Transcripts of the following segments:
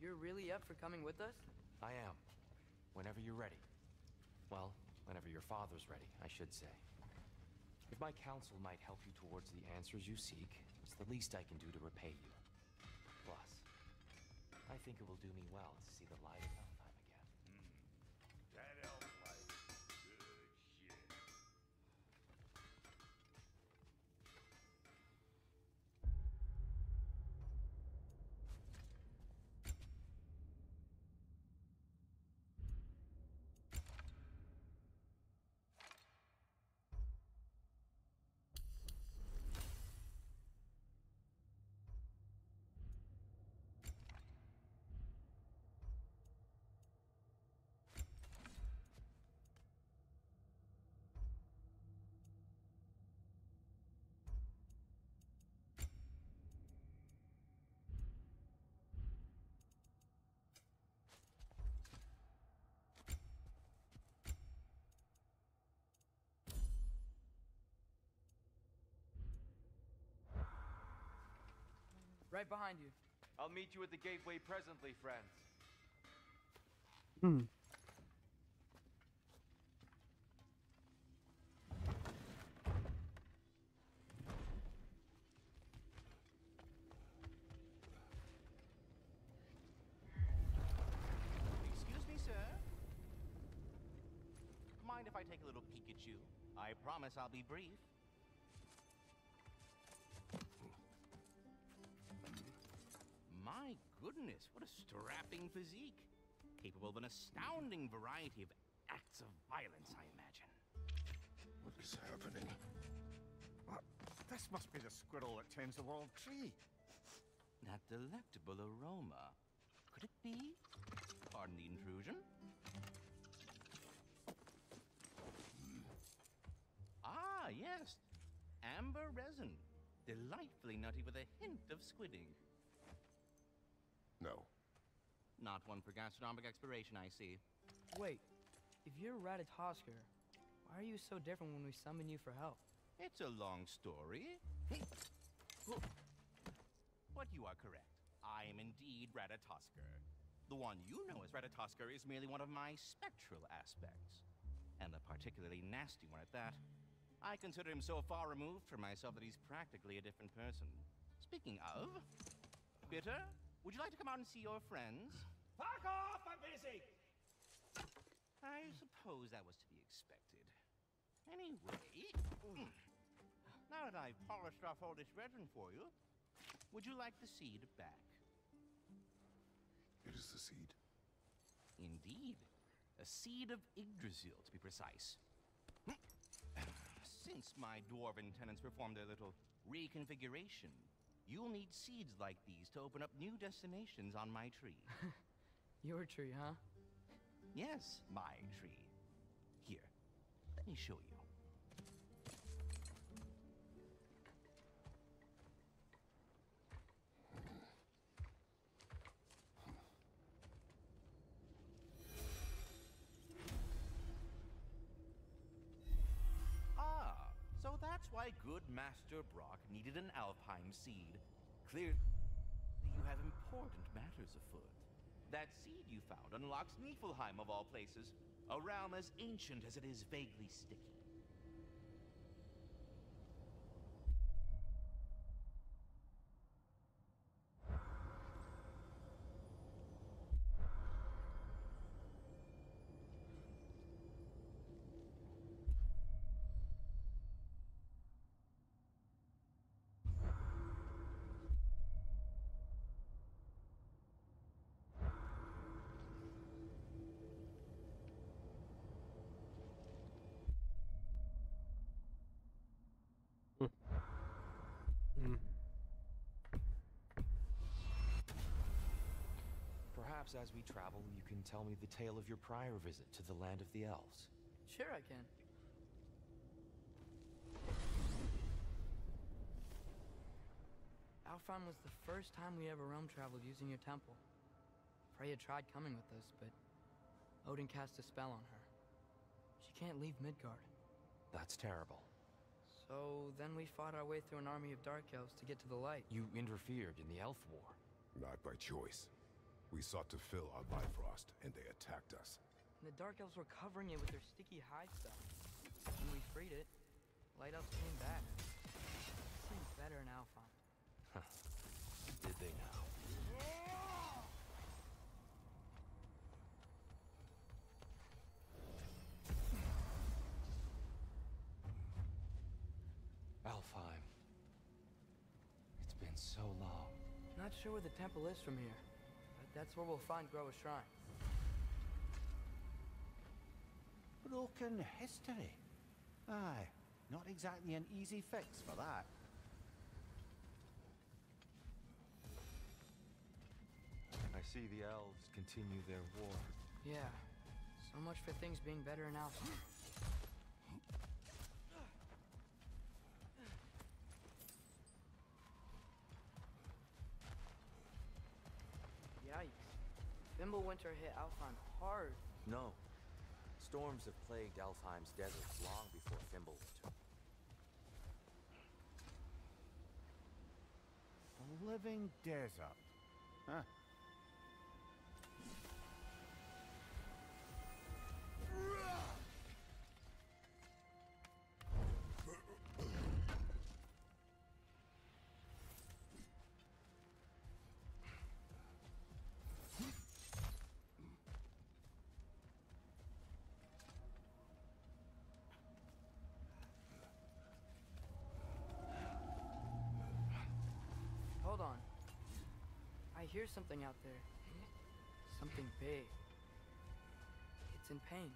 You're really up for coming with us? I am. Whenever you're ready. Well, whenever your father's ready, I should say. If my counsel might help you towards the answers you seek, it's the least I can do to repay you. Plus, I think it will do me well to see the light of Elfheim again. That elf life. Good shit. Right behind you. I'll meet you at the gateway presently, friends. Excuse me, sir. Mind if I take a little peek at you? I promise I'll be brief. My goodness, what a strapping physique. Capable of an astounding variety of acts of violence, I imagine. What is happening? This must be the squirrel that tends the world tree. That delectable aroma. Could it be? Pardon the intrusion. Ah, yes. Amber resin. Delightfully nutty with a hint of squidding. No. Not one for gastronomic exploration, I see. Wait, if you're Ratatoskr, why are you so different when we summon you for help? It's a long story. But you are correct. I am indeed Ratatoskr. The one you know as Ratatoskr is merely one of my spectral aspects. And a particularly nasty one at that. I consider him so far removed from myself that he's practically a different person. Speaking of... Bitter, would you like to come out and see your friends? Fuck off! I'm busy! I suppose that was to be expected. Anyway... Now that I've polished off all this resin for you, would you like the seed back? It is the seed. Indeed. A seed of Yggdrasil, to be precise. Since my dwarven tenants performed their little reconfiguration, you'll need seeds like these to open up new destinations on my tree. Your tree, huh? Yes, my tree. Here, let me show you. Ah, so that's why good Master Brock needed an Alfheim seed. Clearly, you have important matters afoot. That seed you found unlocks Niflheim of all places, a realm as ancient as it is vaguely sticky. Perhaps as we travel, you can tell me the tale of your prior visit to the land of the elves. Sure I can. Alfheim was the first time we ever realm traveled using your temple. Freya tried coming with us, but Odin cast a spell on her. She can't leave Midgard. That's terrible. So then we fought our way through an army of dark elves to get to the light. You interfered in the elf war. Not by choice. We sought to fill our Bifrost, and they attacked us. And the Dark Elves were covering it with their sticky hide stuff. When we freed it, Light Elves came back. It seemed better in Alfheim. Did they now? Alfheim. It's been so long. Not sure where the temple is from here, but that's where we'll find Groa's shrine. Broken history. Aye, not exactly an easy fix for that. I see the elves continue their war. Yeah, so much for things being better in Alfheim. Yikes. Fimbulwinter hit Alfheim hard. No. Storms have plagued Alfheim's deserts long before Fimbulwinter. A living desert. Huh. Hold on. I hear something out there. Something big. It's in pain.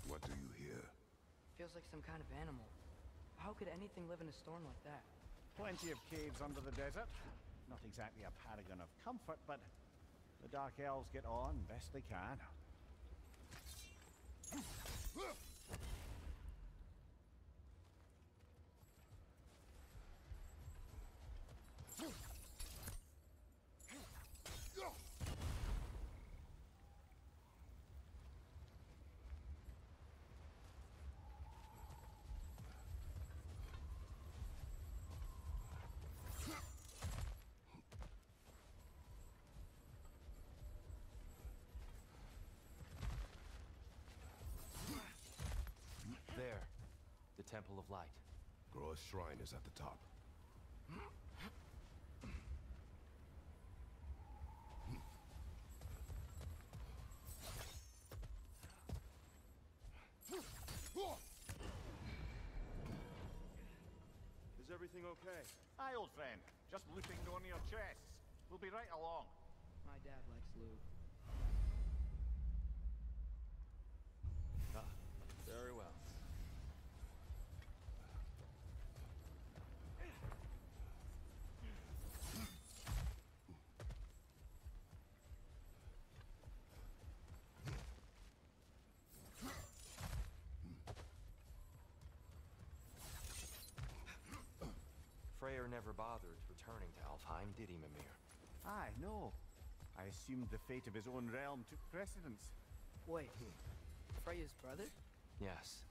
What do you hear? Feels like some kind of animal. How could anything live in a storm like that? Plenty of caves under the desert. Not exactly a paragon of comfort, but the Dark Elves get on best they can. There. The Temple of Light. Groa's shrine is at the top. Is everything okay? Aye, old friend. Just looting one of your chests. We'll be right along. My dad likes lube. Ah, very well. Freyr never bothered returning to Alfheim, did he, Mimir? Aye, no. I assumed the fate of his own realm took precedence. Wait, Freya's brother? Yes.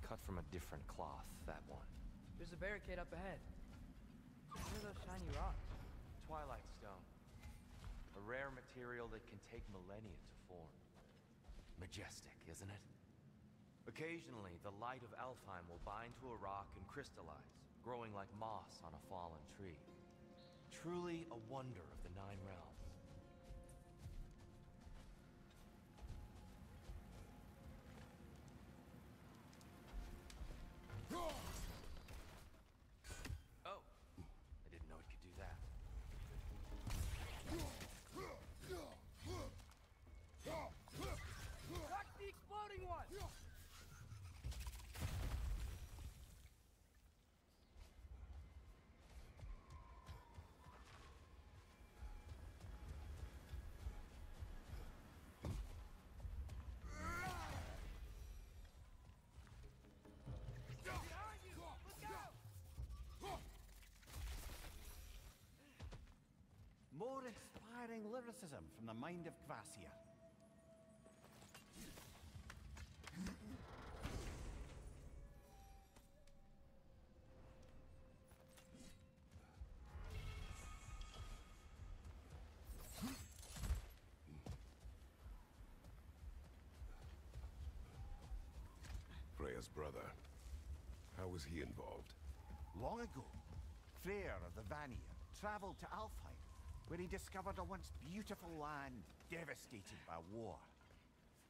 Cut from a different cloth, that one. There's a barricade up ahead. What are those shiny rocks? Twilight Stone. A rare material that can take millennia to form. Majestic, isn't it? Occasionally, the light of Alfheim will bind to a rock and crystallize, growing like moss on a fallen tree. Truly a wonder of the Nine Realms. Oh, I didn't know it could do that. Watch the exploding one! lyricism from the mind of Kvasir. Freya's brother. How was he involved? Long ago, Freyr of the Vanir traveled to Alfheim, where he discovered a once beautiful land devastated by war.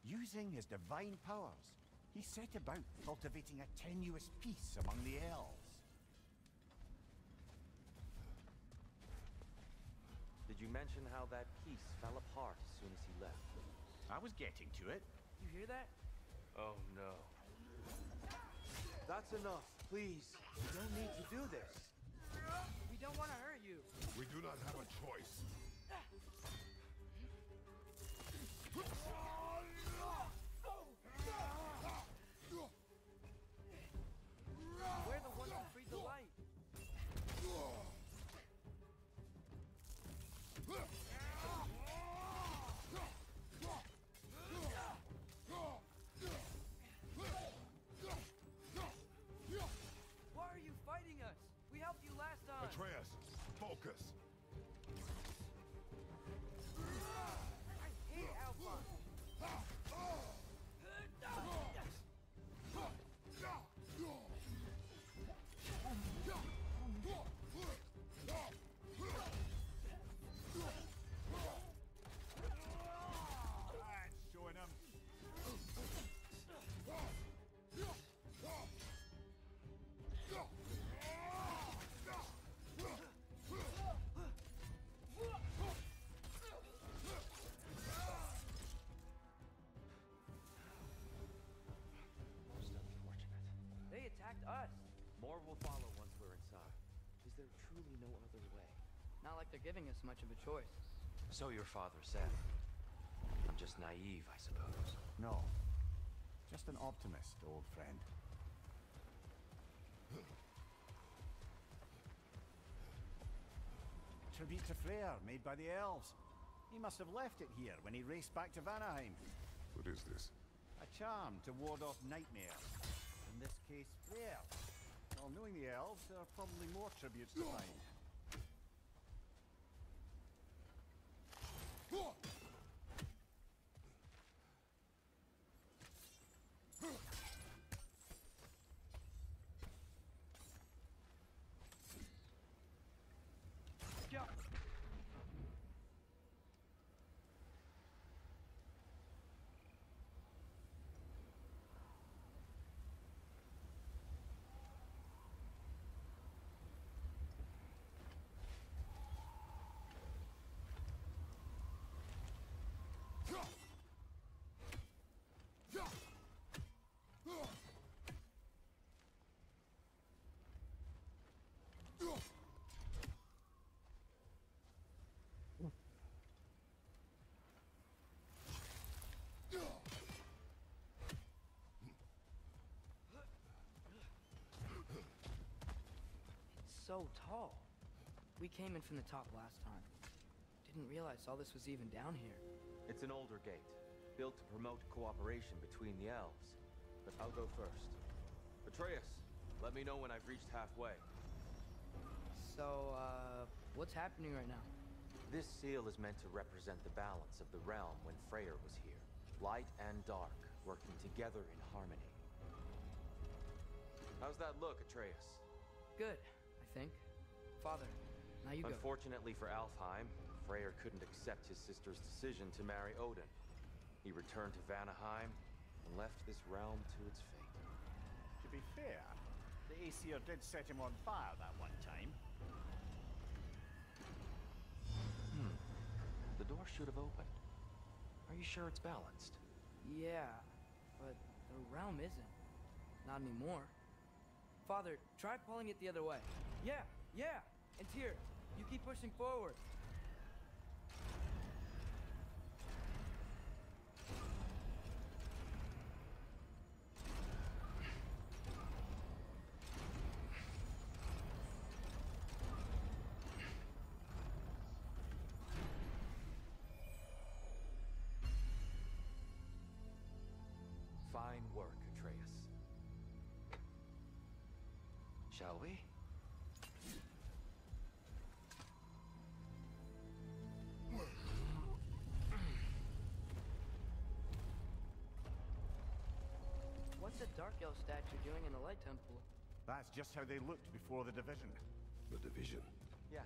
Using his divine powers, he set about cultivating a tenuous peace among the elves. Did you mention how that peace fell apart as soon as he left? I was getting to it. You hear that? Oh no. That's enough, please. You don't need to do this. We don't want to hurt you. We do not have a choice. We're the ones who freed the light. Why are you fighting us? We helped you last time. Atreus, focus. I hate Alpha. That's showing him. Most unfortunate. They attacked us. More will follow once we're inside. Is there truly no other way? Not like they're giving us much of a choice. So your father said. I'm just naive, I suppose. No. Just an optimist, old friend. Tribute to Freyr, made by the elves. He must have left it here when he raced back to Vanaheim. What is this? A charm to ward off nightmares. In this case, Freyr. Well, knowing the elves, there are probably more tributes to find. So tall. We came in from the top last time. Didn't realize all this was even down here. It's an older gate, built to promote cooperation between the elves. But I'll go first. Atreus, let me know when I've reached halfway. So, what's happening right now? This seal is meant to represent the balance of the realm when Freyr was here. Light and dark, working together in harmony. How's that look, Atreus? Good, I think. Father, now you go. Unfortunately for Alfheim, Freyr couldn't accept his sister's decision to marry Odin. He returned to Vanaheim and left this realm to its fate. To be fair, the Aesir did set him on fire that one time. The door should have opened. Are you sure it's balanced? Yeah, but the realm isn't. Not anymore. Father, try pulling it the other way. Yeah, and here, you keep pushing forward. Fine work, Atreus. Shall we? What's a Dark Elf statue doing in the Light Temple? That's just how they looked before the division. The division. Yes.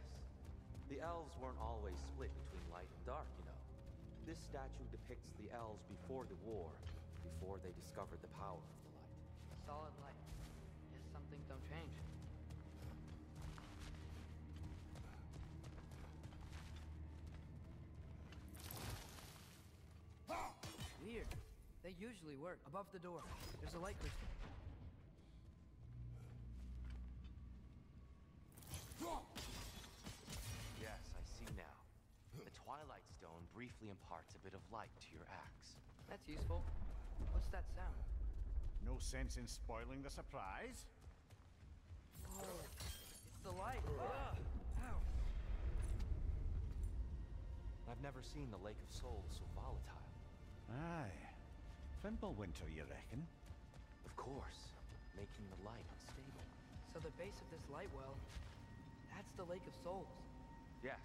The elves weren't always split between light and dark, you know. This statue depicts the elves before the war, before they discovered the power of the light. Solid light. Guess some things don't change. Weird. They usually work. Above the door, there's a light crystal. Yes, I see now. The Twilight Stone briefly imparts a bit of light to your axe. That's useful. What's that sound? No sense in spoiling the surprise. Oh, it's the light. Ugh. Ow. I've never seen the Lake of Souls so volatile. Aye. Winter, you reckon? Of course, making the light unstable. So the base of this light well, that's the Lake of Souls. Yes.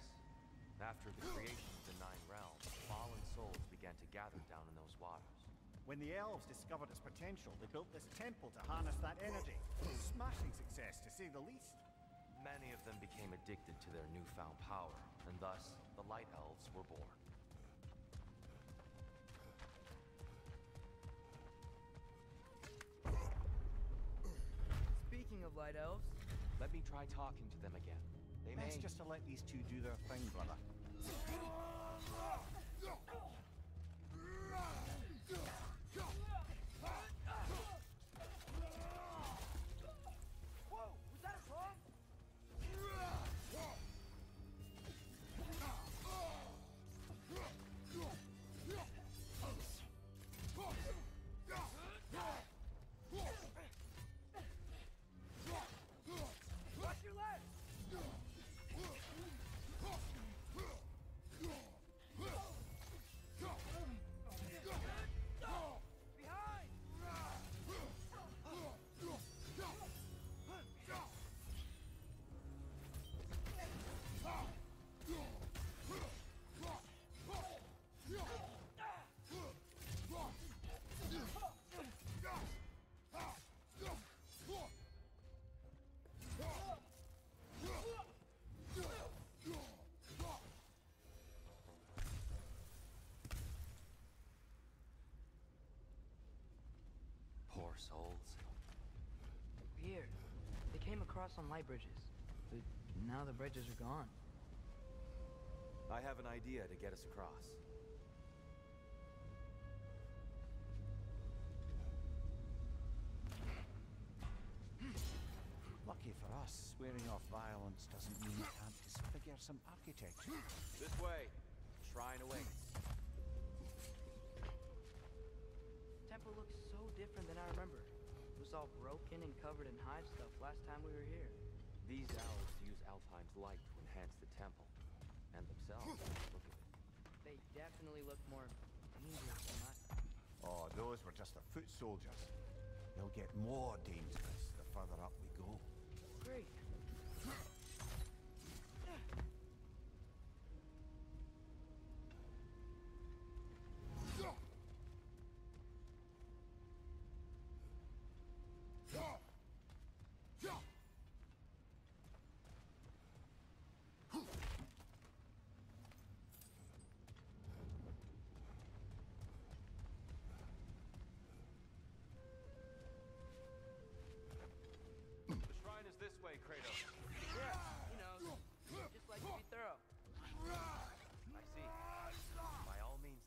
After the creation of the Nine Realms, fallen souls began to gather down in those waters. When the elves discovered its potential, they built this temple to harness that energy. Smashing success, to say the least. Many of them became addicted to their newfound power, and thus, the Light Elves were born. Speaking of light elves, Let me try talking to them again. They may... Let's just to let these two do their thing, brother. whoa, was that a frog? Watch your legs! Behind! Poor souls. Weird. They came across on light bridges, but now the bridges are gone. I have an idea to get us across. Lucky for us, swearing off violence doesn't mean we can't disfigure some architecture. This way. Shrine awaits. Temple looks so different than I remember. It was all broken and covered in hive stuff last time we were here. These elves use Alfheim's light to enhance the temple. And themselves. Look at it. They definitely look more dangerous than last time. Oh, those were just the foot soldiers. They'll get more dangerous the further up we go. Great. The shrine is this way, Kratos. Yeah, he knows. Just like to be thorough. I see. By all means.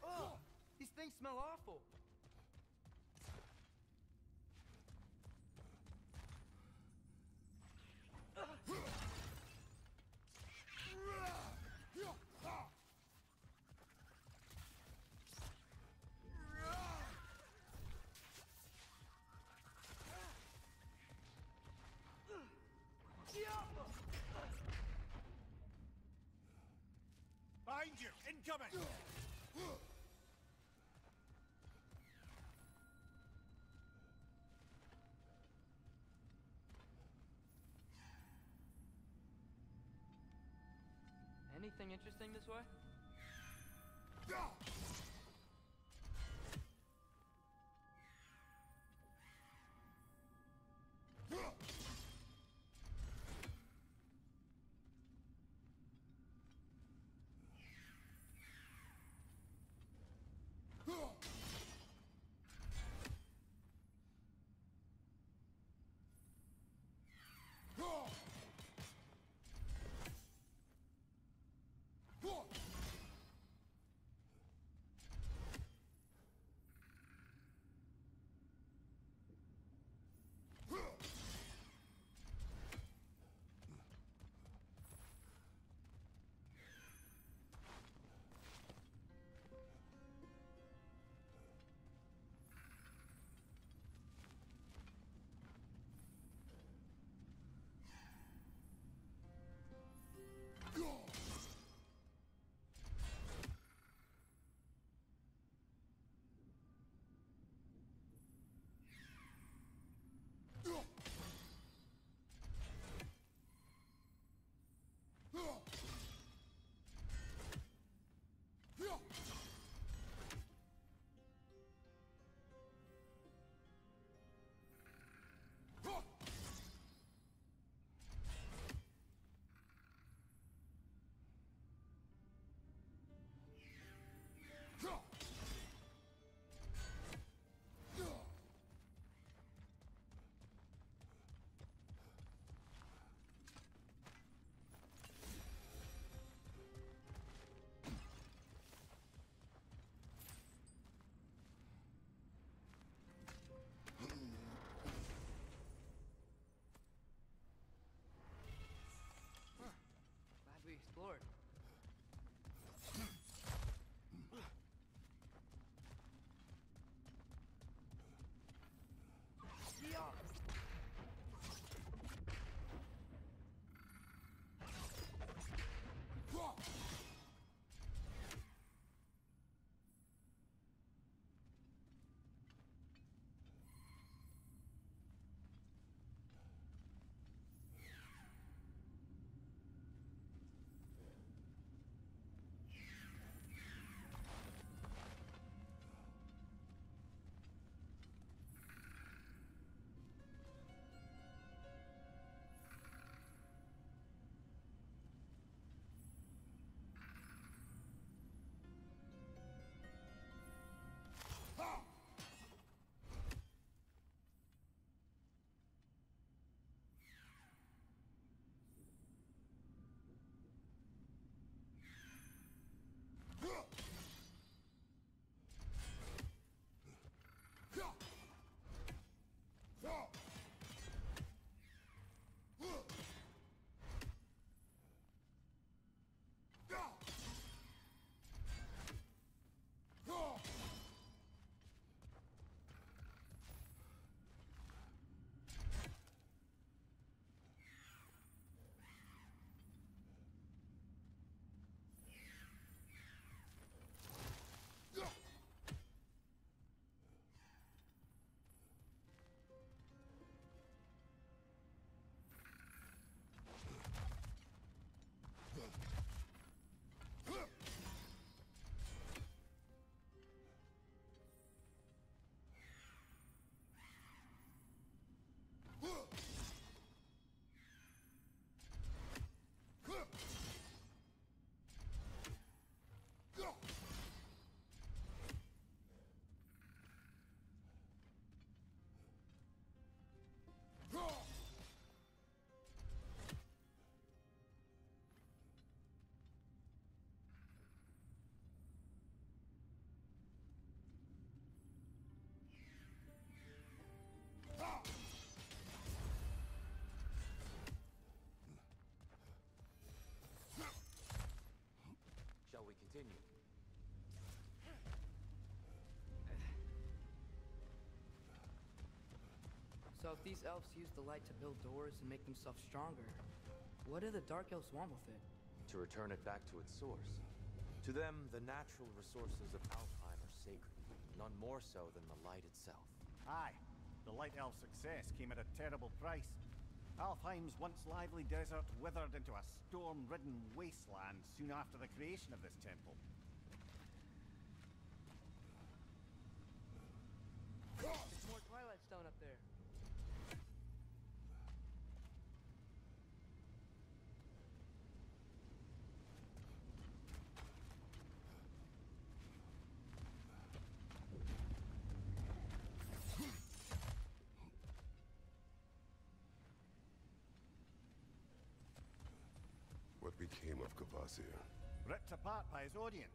Oh, these things smell awful. Behind you! Incoming! anything interesting this way? Glad we explored. Shall we continue? So if these elves use the light to build doors and make themselves stronger, what do the Dark Elves want with it? To return it back to its source. To them, the natural resources of Alfheim are sacred, none more so than the light itself. Aye, the Light Elf success came at a terrible price. Alfheim's once lively desert withered into a storm-ridden wasteland soon after the creation of this temple. There's more Twilight Stone up there. What became of Kvasir? Ripped apart by his audience.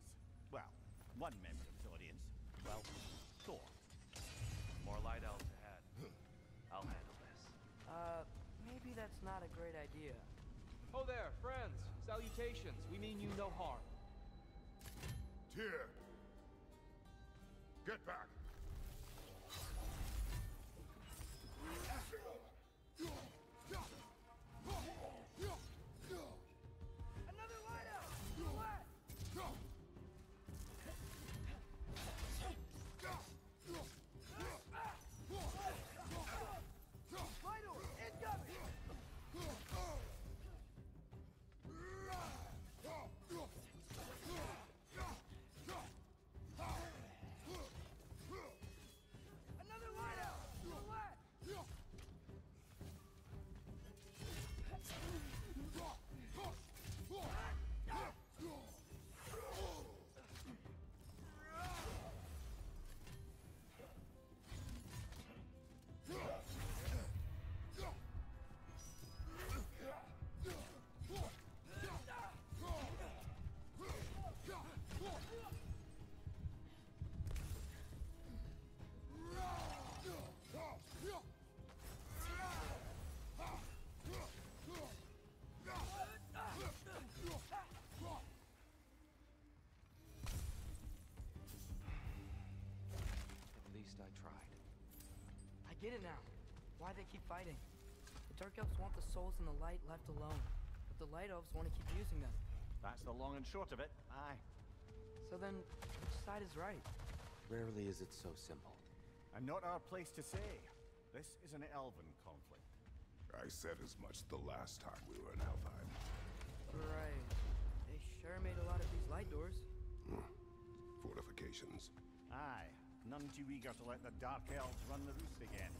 Well, one member of his audience. Well, Thor. More light elves ahead. I'll handle this. Maybe that's not a great idea. Oh there, friends. Salutations. We mean you no harm. Tyr! Get back! Another light out! What? Vital! Incoming! Another light out! What? At least I tried. I get it now. Why they keep fighting. The Dark Elves want the souls in the light left alone, but the Light Elves want to keep using them. That's the long and short of it. Aye. So then, which side is right? Rarely is it so simple. And not our place to say. This is an elven conflict. I said as much the last time we were in Alfheim. Right. They sure made a lot of these light doors. Fortifications. Aye. None too eager to let the Dark Elves run the roost again.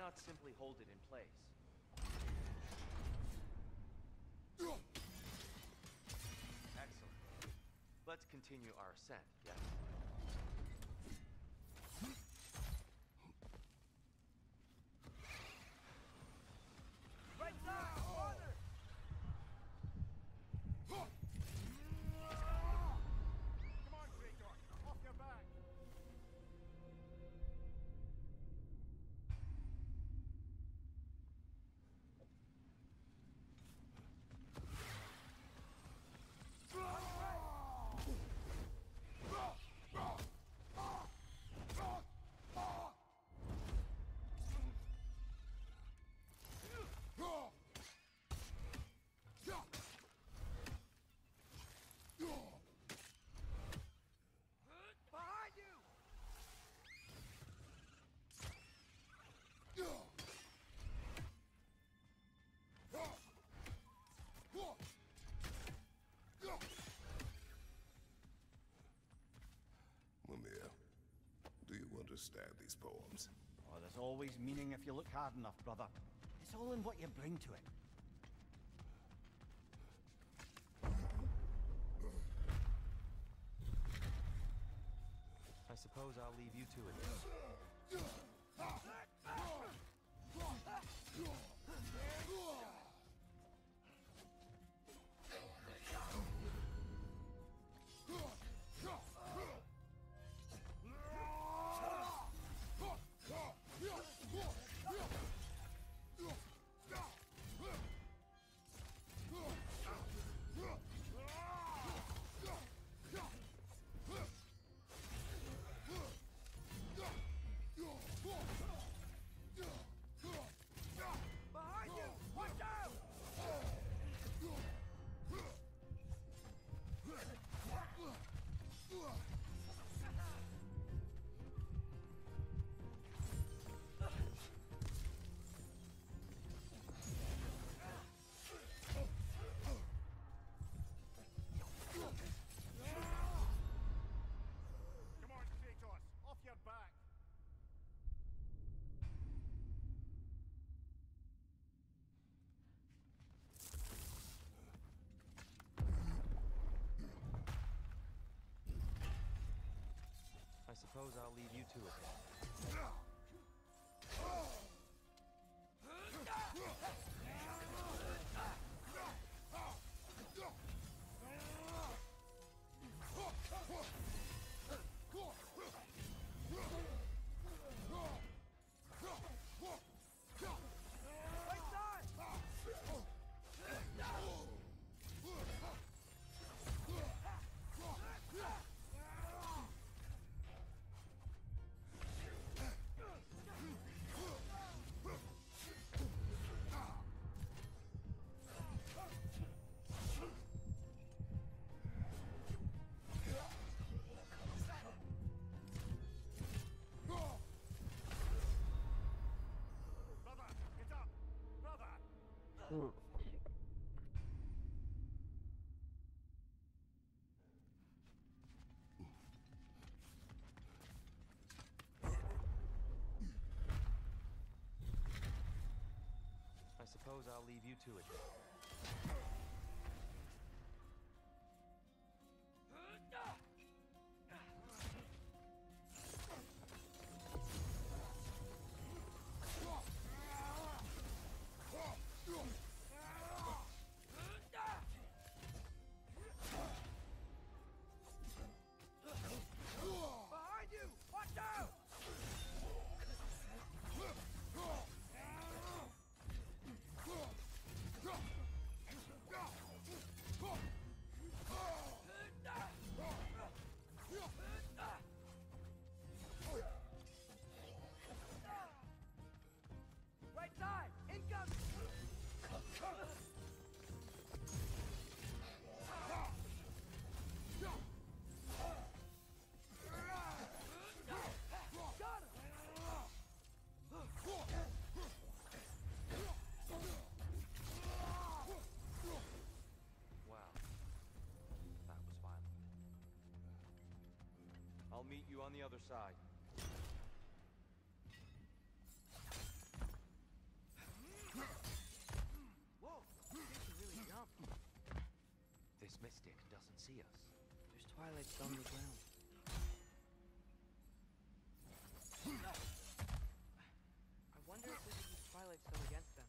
cannot simply hold it in place. Excellent. Let's continue our ascent, yes? Right side! Farther! Come on, Kratos! Off your back! Behind you! Mimir, do you understand these poems? Oh, there's always meaning if you look hard enough, brother. It's all in what you bring to it. I suppose I'll leave you to it. Behind you! Watch out! Come on, Kratos! Off your back! I suppose I'll leave you to it. Right side! Brother, get up! Brother! I suppose I'll leave you to it. Behind you! Watch out! Right side! Incoming! Got him! Wow. That was violent. I'll meet you on the other side. mystic doesn't see us. There's twilight on the ground. I wonder if we could use twilight stone against them.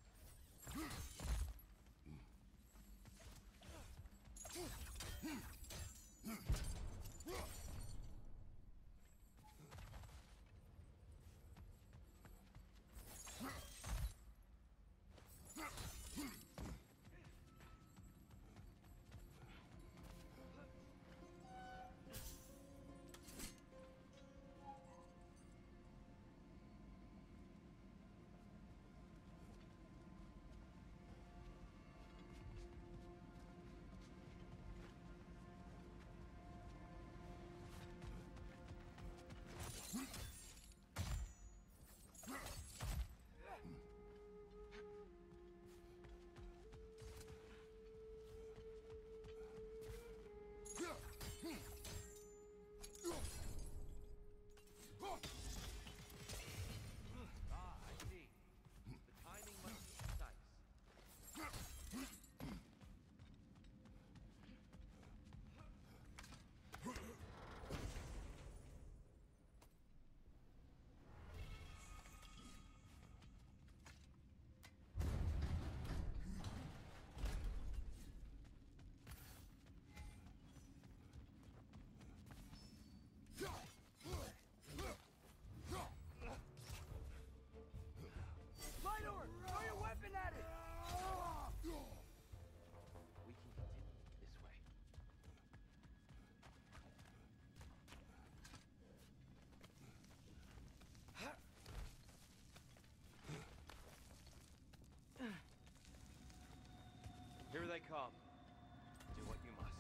Ah, I see. The timing must be precise. Minor! Throw your weapon at it! We can continue this way. Here they come. Do what you must.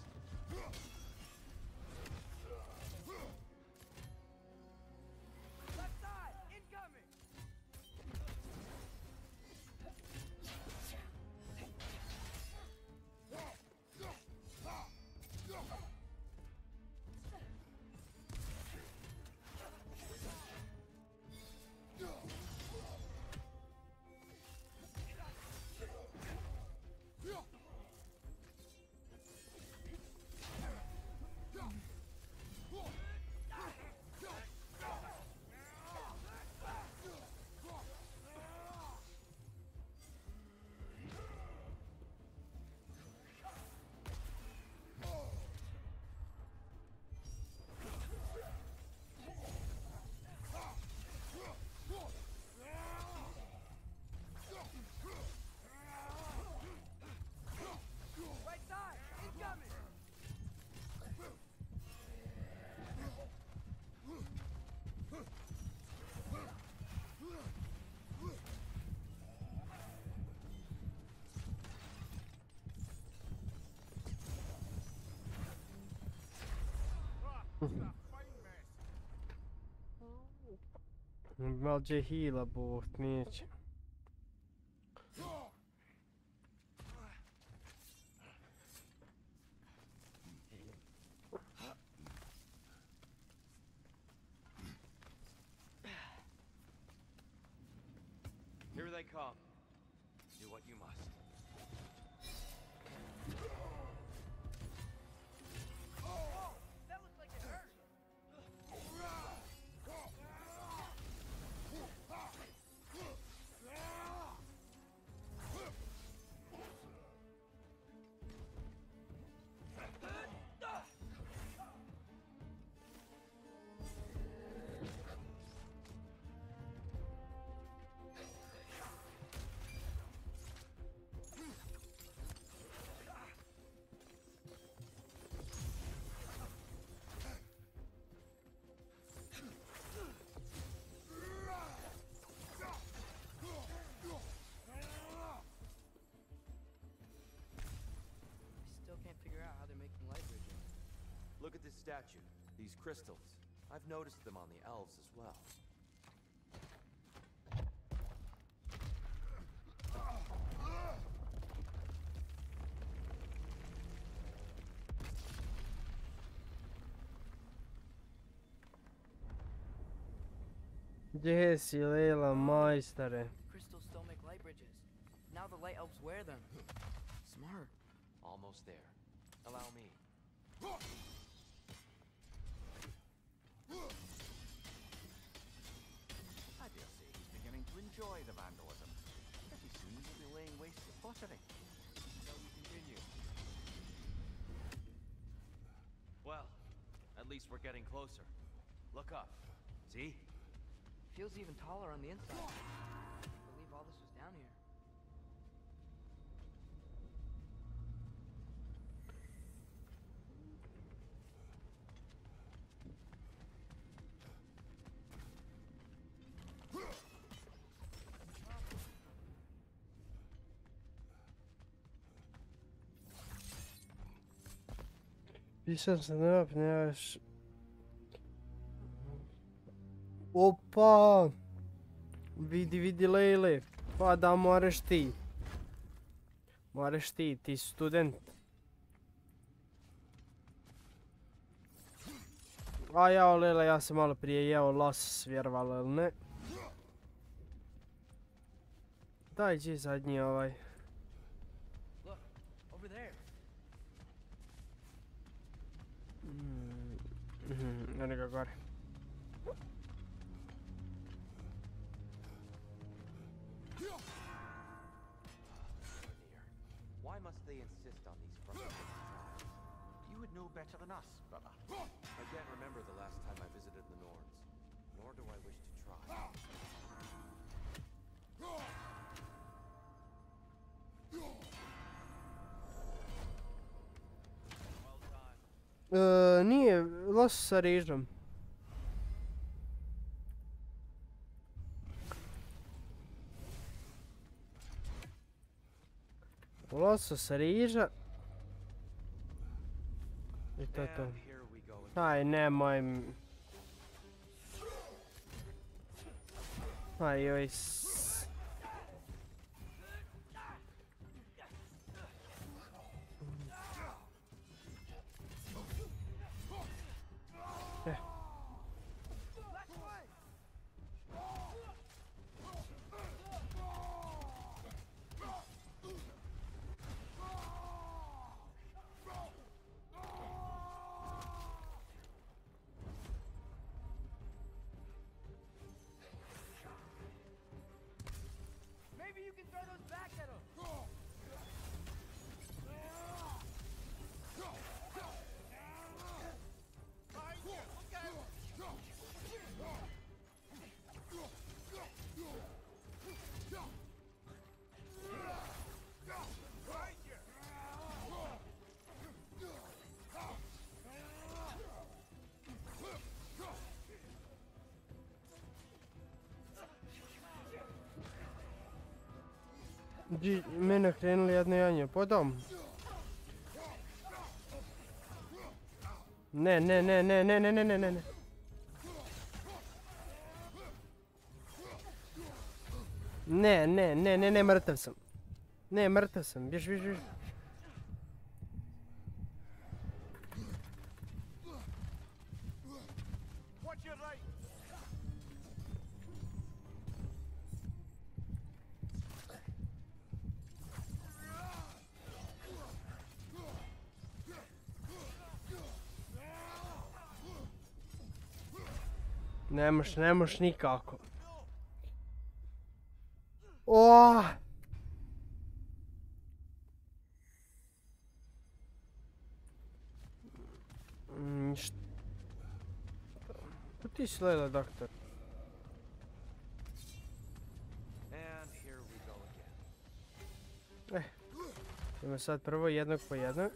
Left side! Incoming! Right side! Incoming! Bardziej heala było mieć. Here they come. Do what you must. Oh! That looks like it hurt! Still can't figure out how they're making light bridges. Look at this statue. These crystals. I've noticed them on the elves as well. Jesi, Leila, majstare. Crystals still make light bridges. Now the light elves wear them. Smart. Almost there. Allow me. I dare say he's beginning to enjoy the vandalism. Pretty soon he'll be laying waste to pottery. Shall we continue? Well, at least we're getting closer. Look up. See? Feels even taller on the inside. I can't believe all this was down here. Pisam se ne napneš. Opa! Vidi Lejle. Pa da moraš ti. Moraš ti student. A jao Lele, ja sam malo prije jeo los, vjerovala ili ne. Daj, gdje je zadnji ovaj? Look, over there. Eno ga gore. Why must they insist on these frustrating trials? You would know better than us, brother. I can't remember the last time I visited the Nords, nor do I wish to try. Nije los sa rižom. Loso sa riža. I to je to. And here we go again. Aj, nemoj. Aj, joj. Maybe you can throw those back at him. Mene krenuli jedno janje, po dom. Ne. Ne, mrtav sam. Ne, mrtav sam, bjež. Ne moš nikako. Oh! Pa ti si Lejla, doktor. And here we go again. Idemo sad prvo jednog po jednog.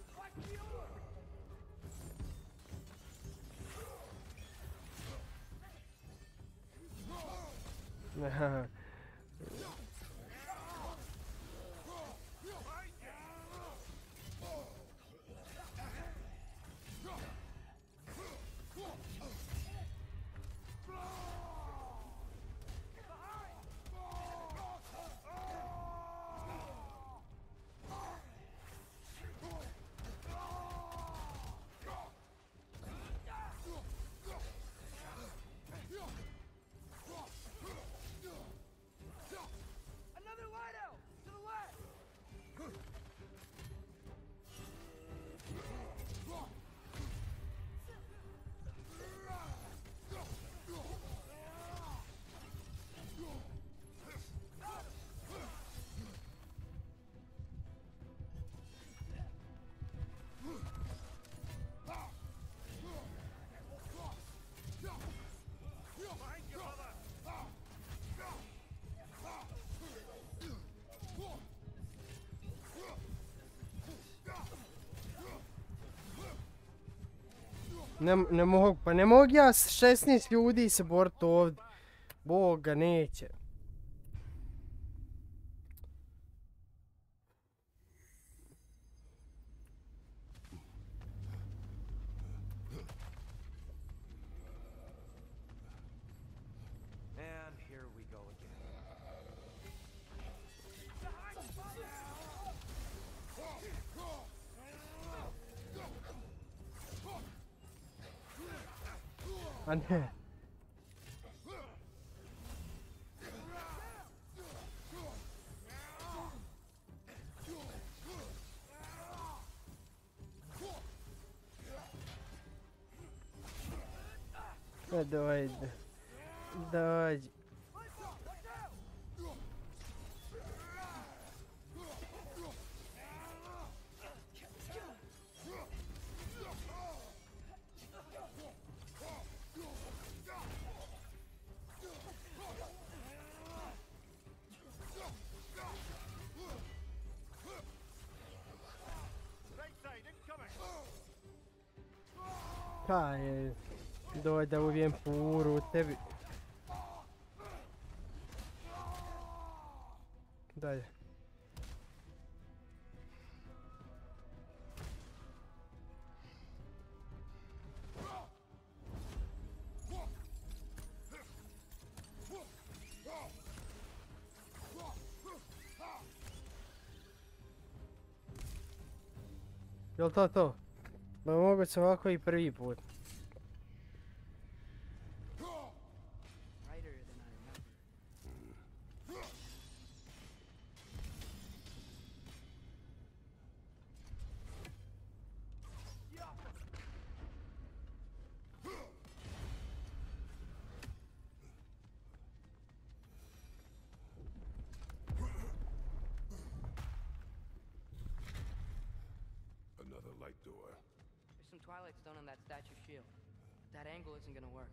Ne mogu, pa ne mogu ja s 16 ljudi se boriti ovdje. Boga neće. And here we go again. A ne. Dojde. Dođi. Kaj je? Doj da uvijem puru u tebi. Dalje. Jel to to? Ma mogu se ovako i prvi put. Another light door. There's some twilight stone on that statue shield. That angle isn't gonna work.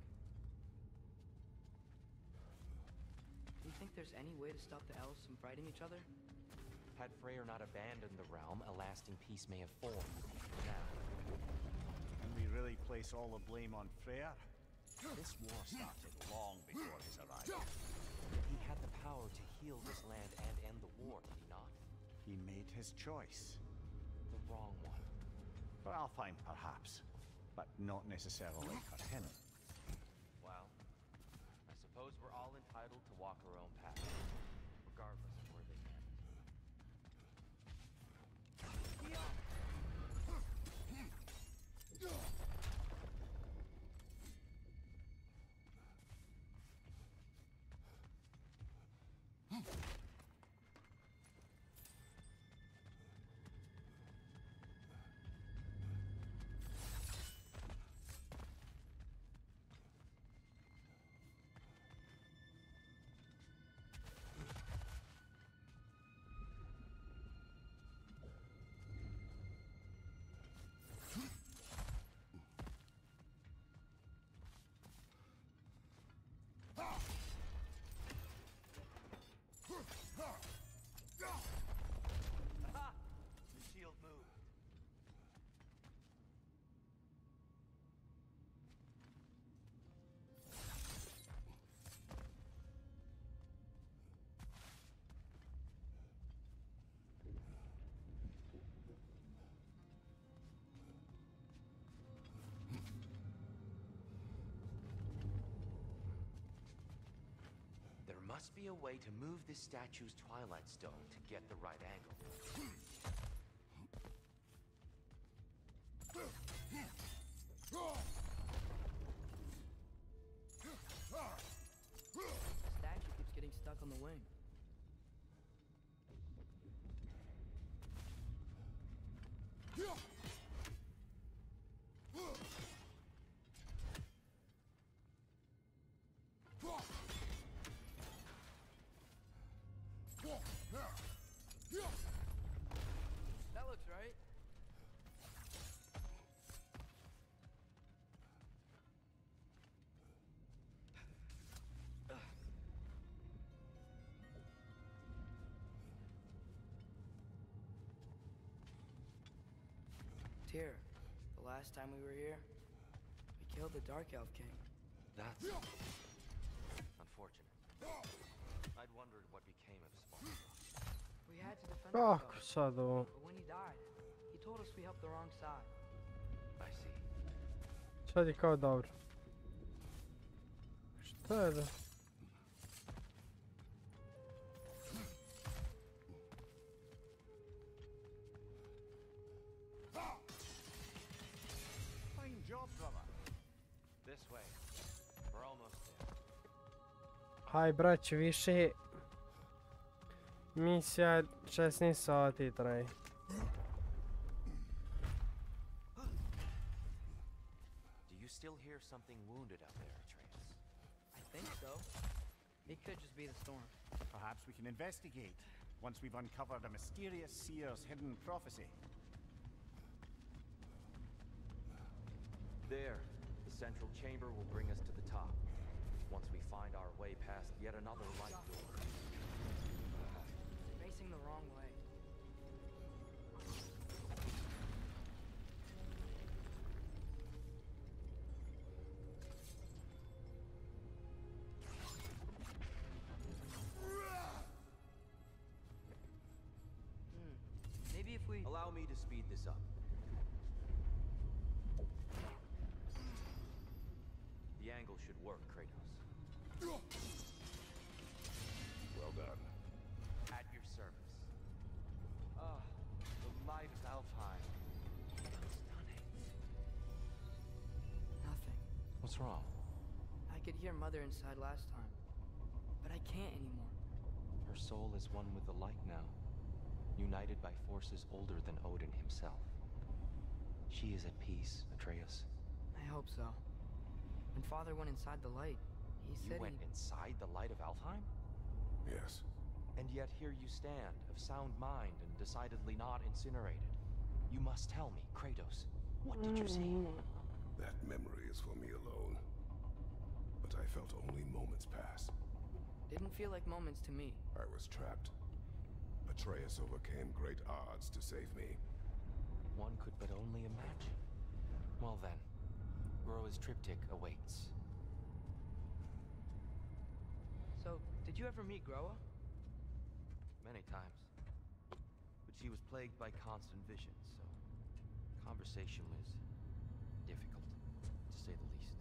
Do you think there's any way to stop the elves from fighting each other? Had Freyr not abandoned the realm, a lasting peace may have formed. Now, Can we really place all the blame on Freyr? This war started long before his arrival. he had the power to heal this land and end the war, did he not? He made his choice. The wrong one. For Alfheim, perhaps, but not necessarily for him. Well, I suppose we're all entitled to walk our own path, regardless of where they end. Aha! The shield moved. There must be a way to move this statue's twilight stone to get the right angle. The statue keeps getting stuck on the wing. That looks right. Tyr, the last time we were here, killed the Dark Elf King. That's unfortunate. I'd wondered what became of Small. We had to defend Kako ourselves. sad ovo? But when he died, he told us we helped the wrong side. I see. Sad je kao dobro. Šta je da? Fine job, brother. This way. We're almost there. Haj braće, više misija 16 sati traje. Do you still hear something wounded out there, Atreus? I think so. It could just be the storm. Perhaps we can investigate once we've uncovered a mysterious seer's hidden prophecy. There. The central chamber will bring us to the top. Once we find our way past yet another light door. Facing the wrong way. Maybe if we... Allow me to speed this up. The angle should work, Kratos. Well done. At your service. Ah, the light of Alfheim. Stunning. Nothing. What's wrong? I could hear Mother inside last time, but I can't anymore. Her soul is one with the light now, united by forces older than Odin himself. She is at peace, Atreus. I hope so. When Father went inside the light, he You said went inside the light of Alfheim? Yes. And yet here you stand, of sound mind and decidedly not incinerated. You must tell me, Kratos, what did you see? That memory is for me alone. But I felt only moments pass. Didn't feel like moments to me. I was trapped. Atreus overcame great odds to save me. One could but only imagine. Well then, Groa's triptych awaits. So, did you ever meet Groa? Many times. But she was plagued by constant visions, so conversation was difficult, to say the least.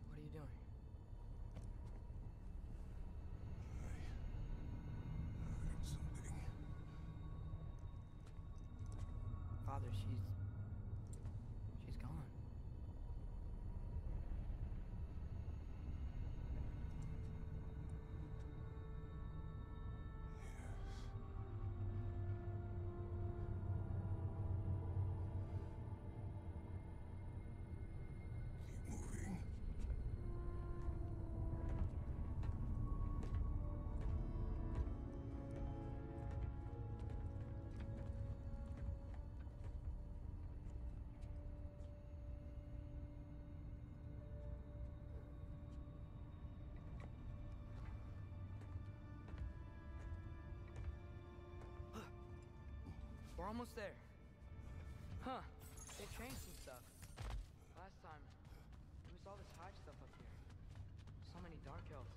What are you doing? I heard something. Father, she's gone. Keep moving. We're almost there. Huh. They changed some stuff. Last time, there was all this hive stuff up here. So many Dark Elves.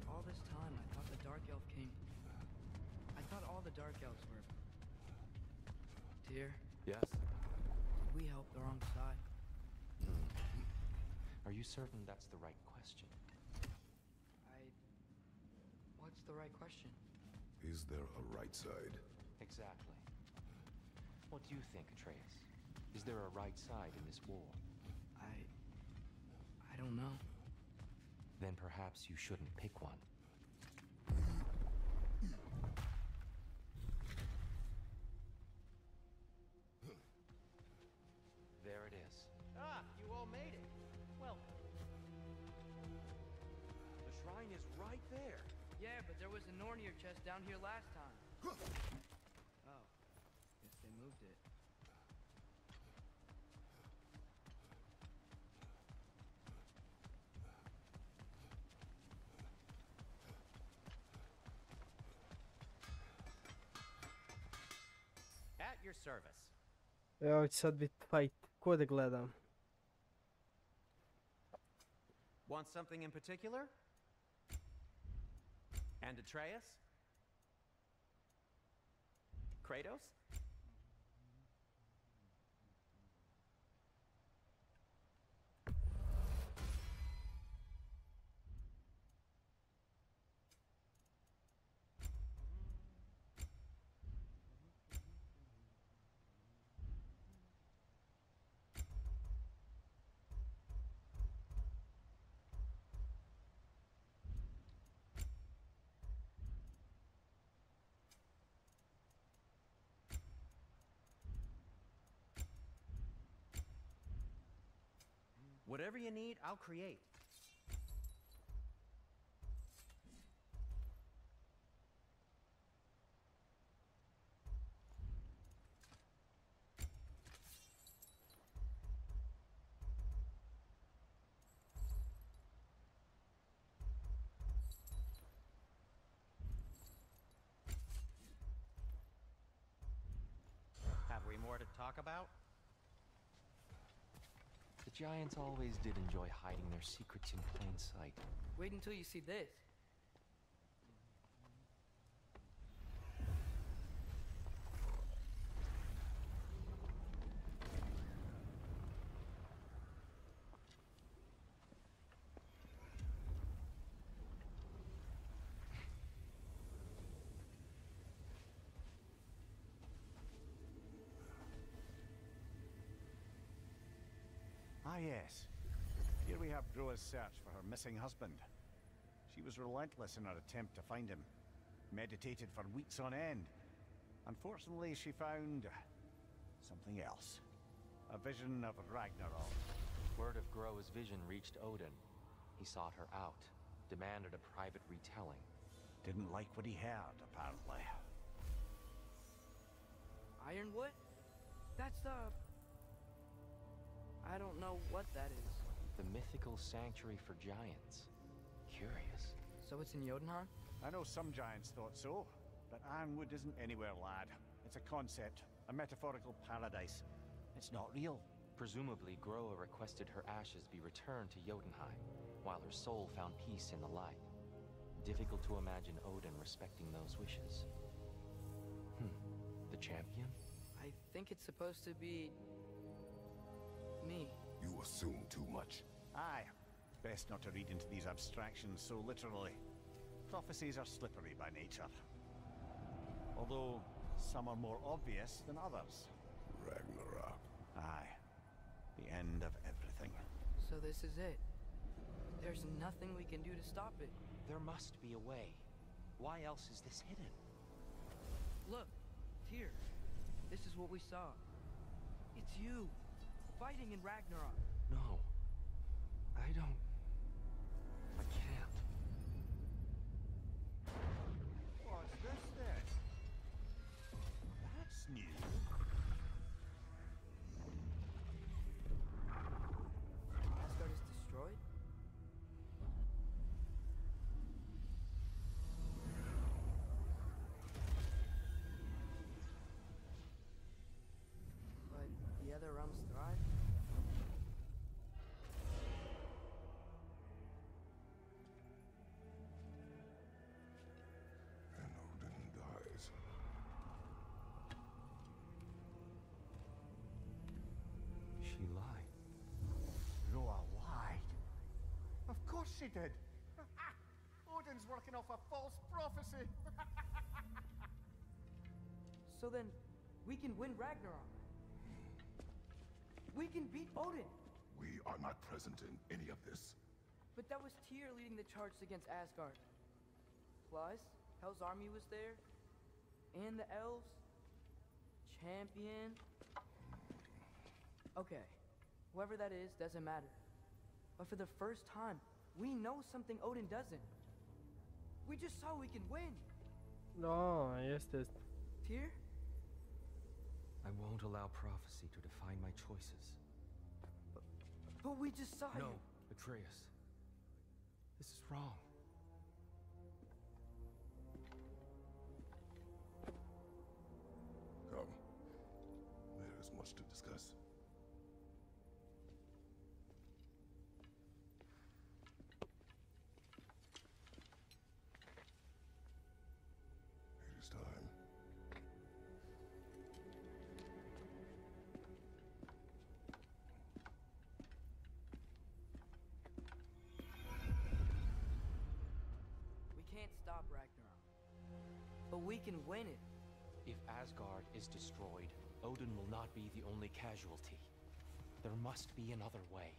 All this time, I thought the Dark Elf King... I thought all the Dark Elves were... Tyr, Yes? did we help the wrong side? Are you certain that's the right question? What's the right question? Is there a right side? Exactly. What do you think, Atreus? Is there a right side in this war? I don't know. Then perhaps you shouldn't pick one. There it is. Ah, you all made it. Welcome. The shrine is right there. Yeah, but there was a Nornir chest down here last time. Oh, guess they moved it. At your service. Evo će sad biti fight. Ko da gledam? Want something in particular? And Atreus? Kratos? Whatever you need, I'll create. Have we more to talk about? The giants always did enjoy hiding their secrets in plain sight. Wait until you see this. Ah, yes. Here we have Groa's search for her missing husband. She was relentless in her attempt to find him. Meditated for weeks on end. Unfortunately, she found something else. A vision of Ragnarok. Word of Groa's vision reached Odin. He sought her out, demanded a private retelling. Didn't like what he heard, apparently. Ironwood? That's the... I don't know what that is. The mythical sanctuary for giants. Curious. So it's in Jotunheim? I know some giants thought so, but Ironwood isn't anywhere, lad. It's a concept, a metaphorical paradise. It's not real. Presumably, Groa requested her ashes be returned to Jotunheim, while her soul found peace in the light. Difficult to imagine Odin respecting those wishes. The champion? I think it's supposed to be... me. You assume too much. Aye. Best not to read into these abstractions so literally. Prophecies are slippery by nature. Although, some are more obvious than others. Ragnarok. Aye. The end of everything. So this is it. There's nothing we can do to stop it. There must be a way. Why else is this hidden? Look, here. This is what we saw. It's you, fighting in Ragnarok. No. I don't... I can't. What's this then? That's new. Asgard is destroyed? But the other realms thrive? And Odin dies. She lied. Groa lied. Of course she did. Odin's working off a false prophecy. So then, we can win Ragnarok. We can beat Odin. We are not present in any of this. But that was Tyr leading the charge against Asgard. Plus, Hell's army was there. And the elves. Champion. Okay, whoever that is doesn't matter. But for the first time, we know something Odin doesn't. We just saw we can win. No, este. Tyr? I won't allow prophecy to define my choices. But we just saw No, you. Atreus. This is wrong. Come. There is much to discuss. It is time. We can't stop Ragnarok. But we can win it. If Asgard is destroyed, Odin will not be the only casualty. There must be another way.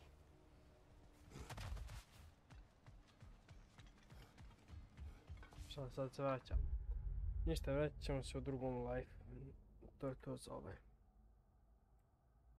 Šta sad se vraćam? Ništa, vraćat ćemo se u drugom live. To je to za ovaj.